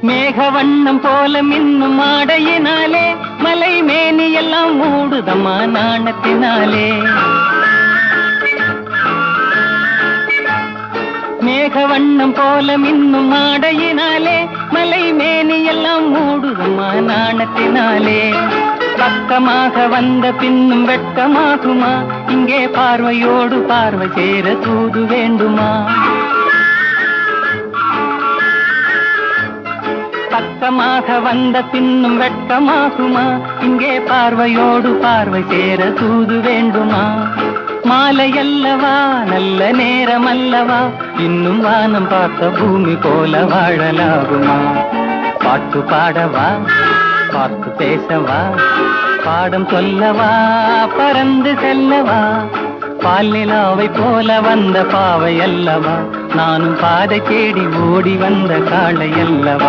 மேக வண்ணம் போல மின்னும் ஆடையினாலே மலை மேனி எல்லாம் மூடுதம்மா நாணத்தினாலே. மேக வண்ணம் போல மின்னும் ஆடையினாலே மலை மேனி எல்லாம் மூடுதம்மா நாணத்தினாலே. பக்கமாக வந்த பின்னும் வெட்கமாகுமா? இங்கே பார்வையோடு பார்வை சேர தூது வேண்டுமா? பக்கமாக வந்த பின்னும் வெட்கமாகுமா? இங்கே பார்வையோடு பார்வை சேர தூது வேண்டுமா? மாலையல்லவா, நல்ல நேரம் அல்லவா, இன்னும் வானம் பார்த்த பூமி போல வாழலாகுமா? பாட்டு பாடவா, பார்த்து பேசவா, பாடம் சொல்லவா, பறந்து செல்லவா? பால் நிலாவை போல வந்த பாவை அல்லவா, நானும் பாதை தேடி ஓடி வந்த காளை அல்லவா?